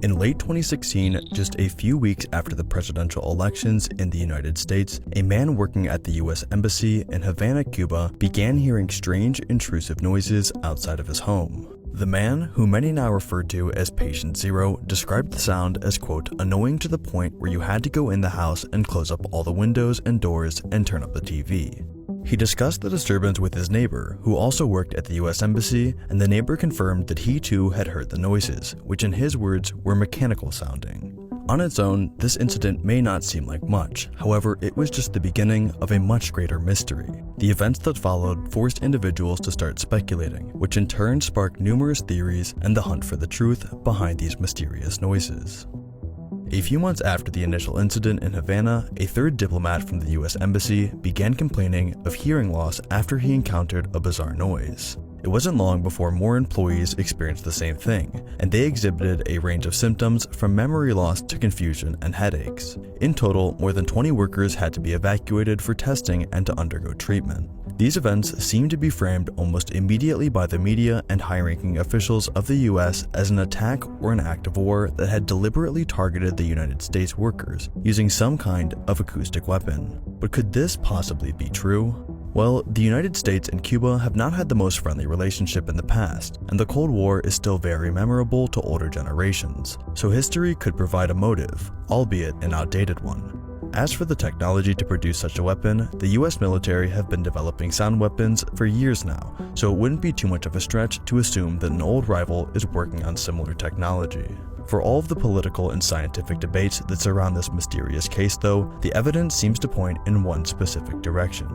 In late 2016, just a few weeks after the presidential elections in the United States, a man working at the US Embassy in Havana, Cuba, began hearing strange, intrusive noises outside of his home. The man, who many now refer to as Patient Zero, described the sound as, quote, annoying to the point where you had to go in the house and close up all the windows and doors and turn up the TV. He discussed the disturbance with his neighbor, who also worked at the US Embassy, and the neighbor confirmed that he too had heard the noises, which in his words were mechanical sounding. On its own, this incident may not seem like much, however, it was just the beginning of a much greater mystery. The events that followed forced individuals to start speculating, which in turn sparked numerous theories and the hunt for the truth behind these mysterious noises. A few months after the initial incident in Havana, a third diplomat from the US Embassy began complaining of hearing loss after he encountered a bizarre noise. It wasn't long before more employees experienced the same thing, and they exhibited a range of symptoms from memory loss to confusion and headaches. In total, more than 20 workers had to be evacuated for testing and to undergo treatment. These events seemed to be framed almost immediately by the media and high-ranking officials of the US as an attack or an act of war that had deliberately targeted the United States workers using some kind of acoustic weapon. But could this possibly be true? Well, the United States and Cuba have not had the most friendly relationship in the past, and the Cold War is still very memorable to older generations, so history could provide a motive, albeit an outdated one. As for the technology to produce such a weapon, the US military have been developing sound weapons for years now, so it wouldn't be too much of a stretch to assume that an old rival is working on similar technology. For all of the political and scientific debates that surround this mysterious case though, the evidence seems to point in one specific direction.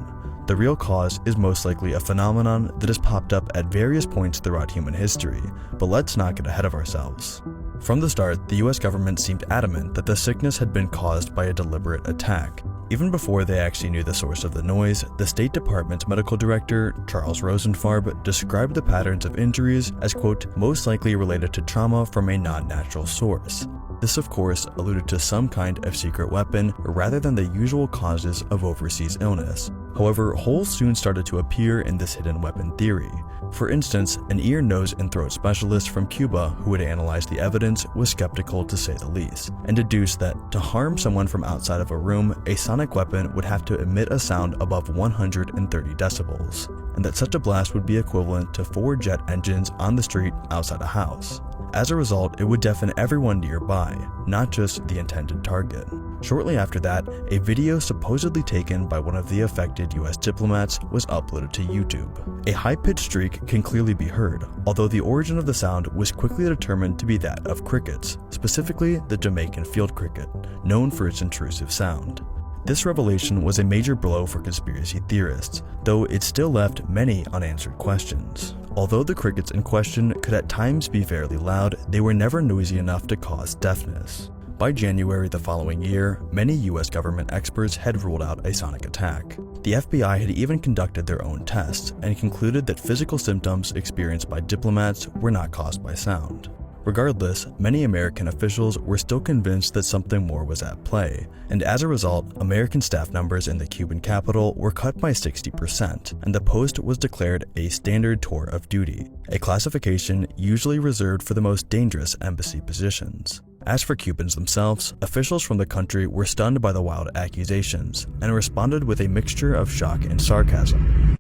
The real cause is most likely a phenomenon that has popped up at various points throughout human history, but let's not get ahead of ourselves. From the start, the US government seemed adamant that the sickness had been caused by a deliberate attack. Even before they actually knew the source of the noise, the State Department's medical director, Charles Rosenfarb, described the patterns of injuries as, quote, most likely related to trauma from a non-natural source. This, of course, alluded to some kind of secret weapon rather than the usual causes of overseas illness. However, holes soon started to appear in this hidden weapon theory. For instance, an ear, nose, and throat specialist from Cuba who had analyzed the evidence was skeptical to say the least, and deduced that to harm someone from outside of a room, a sonic weapon would have to emit a sound above 130 decibels, and that such a blast would be equivalent to 4 jet engines on the street outside a house. As a result, it would deafen everyone nearby, not just the intended target. Shortly after that, a video supposedly taken by one of the affected US diplomats was uploaded to YouTube. A high-pitched shriek can clearly be heard, although the origin of the sound was quickly determined to be that of crickets, specifically the Jamaican field cricket, known for its intrusive sound. This revelation was a major blow for conspiracy theorists, though it still left many unanswered questions. Although the crickets in question could at times be fairly loud, they were never noisy enough to cause deafness. By January the following year, many US government experts had ruled out a sonic attack. The FBI had even conducted their own tests and concluded that physical symptoms experienced by diplomats were not caused by sound. Regardless, many American officials were still convinced that something more was at play, and as a result, American staff numbers in the Cuban capital were cut by 60%, and the post was declared a standard tour of duty, a classification usually reserved for the most dangerous embassy positions. As for Cubans themselves, officials from the country were stunned by the wild accusations, and responded with a mixture of shock and sarcasm.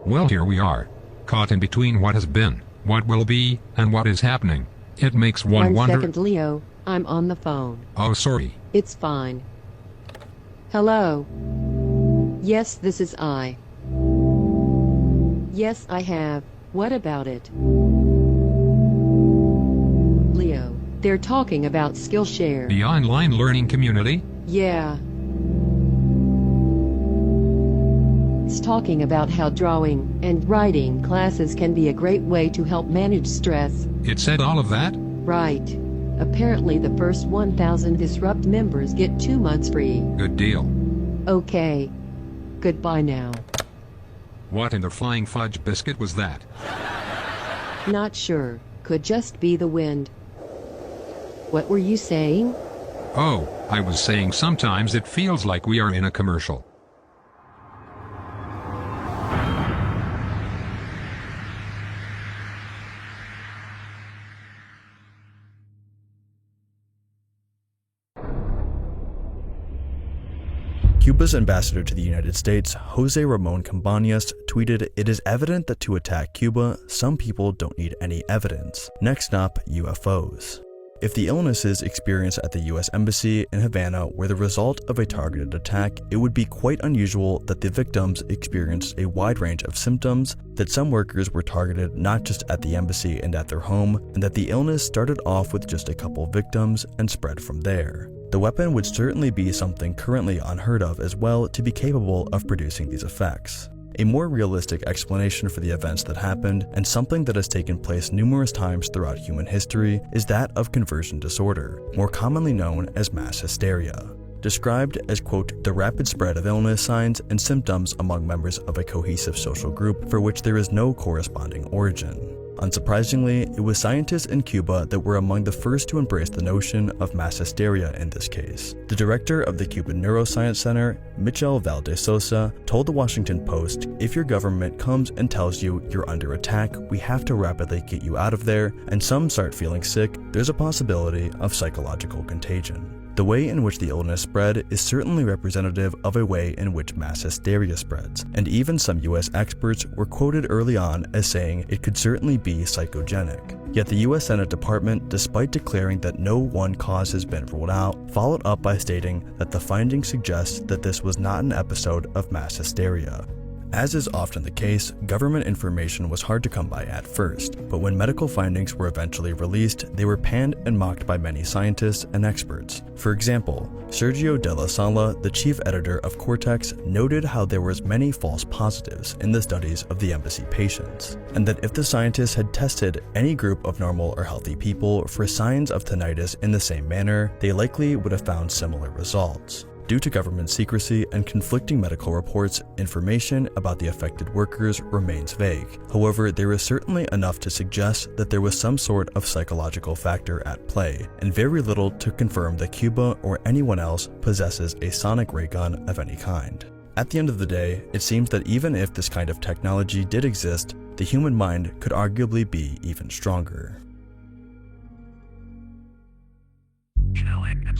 Well, here we are. Caught in between what has been, what will be, and what is happening. It makes one wonder— 1 second, Leo. I'm on the phone. Oh, sorry. It's fine. Hello? Yes, this is I. Yes, I have. What about it? Leo, they're talking about Skillshare. The online learning community? Yeah. It's talking about how drawing and writing classes can be a great way to help manage stress. It said all of that? Right. Apparently the first 1,000 Disrupt members get 2 months free. Good deal. Okay. Goodbye now. What in the flying fudge biscuit was that? Not sure. Could just be the wind. What were you saying? Oh, I was saying sometimes it feels like we are in a commercial. Cuba's ambassador to the United States, Jose Ramon Cabañas, tweeted, "It is evident that to attack Cuba, some people don't need any evidence. Next up, UFOs." If the illnesses experienced at the US Embassy in Havana were the result of a targeted attack, it would be quite unusual that the victims experienced a wide range of symptoms, that some workers were targeted not just at the embassy and at their home, and that the illness started off with just a couple victims and spread from there. The weapon would certainly be something currently unheard of as well to be capable of producing these effects. A more realistic explanation for the events that happened, and something that has taken place numerous times throughout human history, is that of conversion disorder, more commonly known as mass hysteria. Described as, quote, "the rapid spread of illness signs and symptoms among members of a cohesive social group for which there is no corresponding origin." Unsurprisingly, it was scientists in Cuba that were among the first to embrace the notion of mass hysteria in this case. The director of the Cuban Neuroscience Center, Michel Valdesosa, told the Washington Post, "If your government comes and tells you you're under attack, we have to rapidly get you out of there, and some start feeling sick, there's a possibility of psychological contagion." The way in which the illness spread is certainly representative of a way in which mass hysteria spreads, and even some US experts were quoted early on as saying it could certainly be psychogenic. Yet the US Senate Department, despite declaring that no one cause has been ruled out, followed up by stating that the findings suggest that this was not an episode of mass hysteria. As is often the case, government information was hard to come by at first, but when medical findings were eventually released, they were panned and mocked by many scientists and experts. For example, Sergio de la Sala, the chief editor of Cortex, noted how there was many false positives in the studies of the embassy patients, and that if the scientists had tested any group of normal or healthy people for signs of tinnitus in the same manner, they likely would have found similar results. Due to government secrecy and conflicting medical reports, information about the affected workers remains vague. However, there is certainly enough to suggest that there was some sort of psychological factor at play, and very little to confirm that Cuba or anyone else possesses a sonic ray gun of any kind. At the end of the day, it seems that even if this kind of technology did exist, the human mind could arguably be even stronger. Killing and